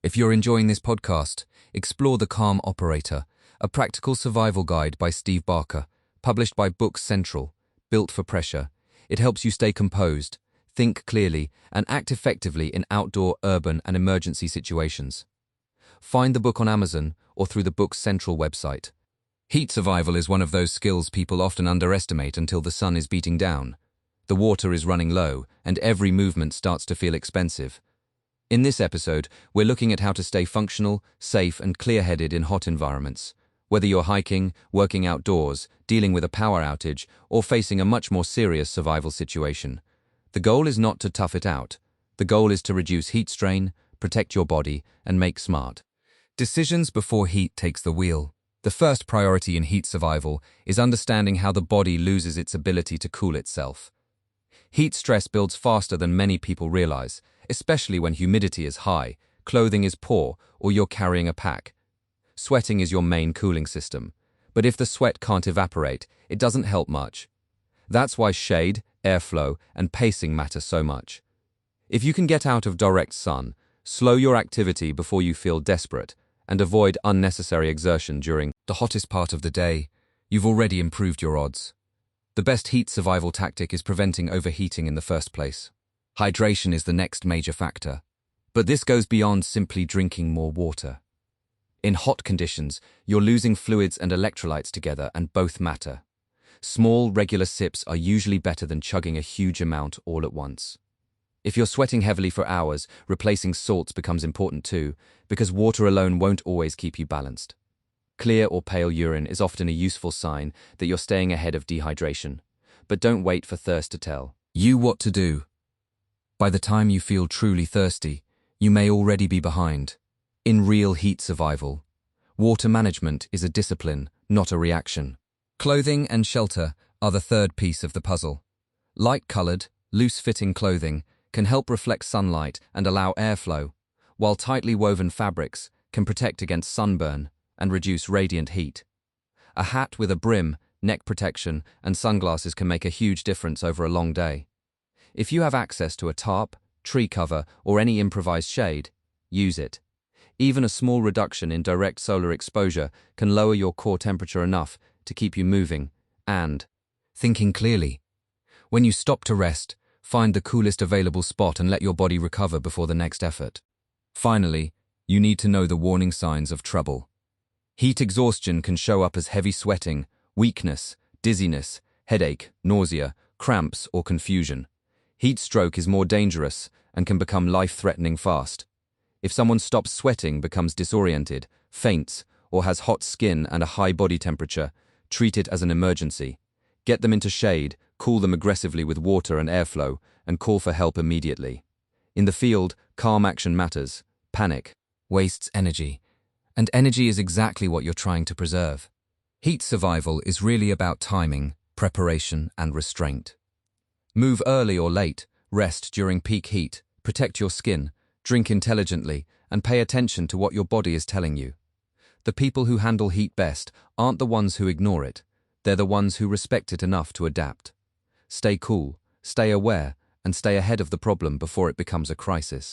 If you're enjoying this podcast, explore The Calm Operator, a practical survival guide by Steve Barker, published by Books Central, built for pressure. It helps you stay composed, think clearly, and act effectively in outdoor, urban, and emergency situations. Find the book on Amazon or through the Books Central website. Heat survival is one of those skills people often underestimate until the sun is beating down. The water is running low, and every movement starts to feel expensive. In this episode, we're looking at how to stay functional, safe, and clear-headed in hot environments. Whether you're hiking, working outdoors, dealing with a power outage, or facing a much more serious survival situation, the goal is not to tough it out. The goal is to reduce heat strain, protect your body, and make smart decisions before heat takes the wheel. The first priority in heat survival is understanding how the body loses its ability to cool itself. Heat stress builds faster than many people realize, especially when humidity is high, clothing is poor, or you're carrying a pack. Sweating is your main cooling system, but if the sweat can't evaporate, it doesn't help much. That's why shade, airflow, and pacing matter so much. If you can get out of direct sun, slow your activity before you feel desperate, and avoid unnecessary exertion during the hottest part of the day, you've already improved your odds. The best heat survival tactic is preventing overheating in the first place. Hydration is the next major factor, but this goes beyond simply drinking more water. In hot conditions, you're losing fluids and electrolytes together, and both matter. Small, regular sips are usually better than chugging a huge amount all at once. If you're sweating heavily for hours, replacing salts becomes important too, because water alone won't always keep you balanced. Clear or pale urine is often a useful sign that you're staying ahead of dehydration, but don't wait for thirst to tell you what to do. By the time you feel truly thirsty, you may already be behind. In real heat survival, water management is a discipline, not a reaction. Clothing and shelter are the third piece of the puzzle. Light-colored, loose-fitting clothing can help reflect sunlight and allow airflow, while tightly woven fabrics can protect against sunburn and reduce radiant heat. A hat with a brim, neck protection, and sunglasses can make a huge difference over a long day. If you have access to a tarp, tree cover, or any improvised shade, use it. Even a small reduction in direct solar exposure can lower your core temperature enough to keep you moving and thinking clearly. When you stop to rest, find the coolest available spot and let your body recover before the next effort. Finally, you need to know the warning signs of trouble. Heat exhaustion can show up as heavy sweating, weakness, dizziness, headache, nausea, cramps, or confusion. Heat stroke is more dangerous and can become life-threatening fast. If someone stops sweating, becomes disoriented, faints, or has hot skin and a high body temperature, treat it as an emergency. Get them into shade, cool them aggressively with water and airflow, and call for help immediately. In the field, calm action matters. Panic wastes energy, and energy is exactly what you're trying to preserve. Heat survival is really about timing, preparation, and restraint. Move early or late, rest during peak heat, protect your skin, drink intelligently, and pay attention to what your body is telling you. The people who handle heat best aren't the ones who ignore it. They're the ones who respect it enough to adapt. Stay cool, stay aware, and stay ahead of the problem before it becomes a crisis.